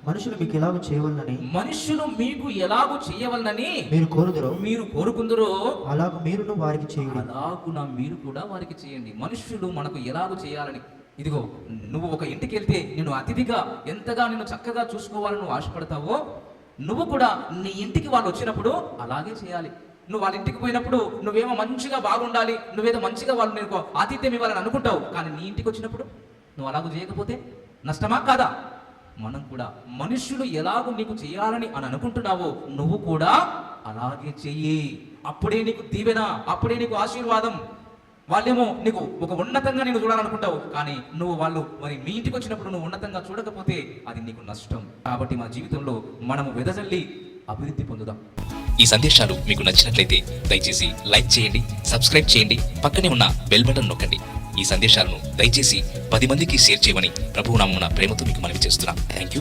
మనుషులు మీకు ఎలాగో చేయవలనని మనుషులు మీకు ఎలాగూ చేయవలనని మీరు కోరుకుందరో అలాగ మీరును వారికి చేయుడి. అలాగున మీరు కూడా వారికి చేయండి. మనుషులు మనకు ఎలాగూ చేయాలని, ఇదిగో నువ్వు ఒక ఇంటికి వెళ్తే నేను అతిథిగా ఎంతగా నిన్ను చక్కగా చూసుకోవాలని నువ్వు ఆశపడతావో, నువ్వు కూడా నీ ఇంటికి వాళ్ళు వచ్చినప్పుడు అలాగే చేయాలి. నువ్వు వాళ్ళ ఇంటికి పోయినప్పుడు నువ్వేమో మంచిగా బాగుండాలి, నువ్వేదో మంచిగా వాళ్ళు నీకు ఆతిథ్యం ఇవ్వాలని అనుకుంటావు, కానీ నీ ఇంటికి వచ్చినప్పుడు నువ్వు అలాగూ చేయకపోతే నష్టమా కాదా? మనం కూడా మనుషులు ఎలాగూ నీకు చేయాలని అని అనుకుంటున్నావో నువ్వు కూడా అలాగే చెయ్యి. అప్పుడే నీకు దీవెన, అప్పుడే నీకు ఆశీర్వాదం. వాళ్ళేమో నీకు ఒక ఉన్నతంగా నేను చూడాలనుకుంటావు, కానీ నువ్వు వాళ్ళు మరి మీ ఇంటికి వచ్చినప్పుడు నువ్వు ఉన్నతంగా చూడకపోతే అది నీకు నష్టం. కాబట్టి మన జీవితంలో మనము వెదజల్లి అభివృద్ధి పొందుదాం. ఈ సందేశాలు మీకు నచ్చినట్లయితే దయచేసి లైక్ చేయండి, సబ్స్క్రైబ్ చేయండి, పక్కనే ఉన్న బెల్ బటన్ నొక్కండి. ఈ సందేశాలను దయచేసి 10 మందికి షేర్ చేయమని ప్రభువు నామమున ప్రేమతో మీకు మనవి చేస్తున్నాం. Thank you.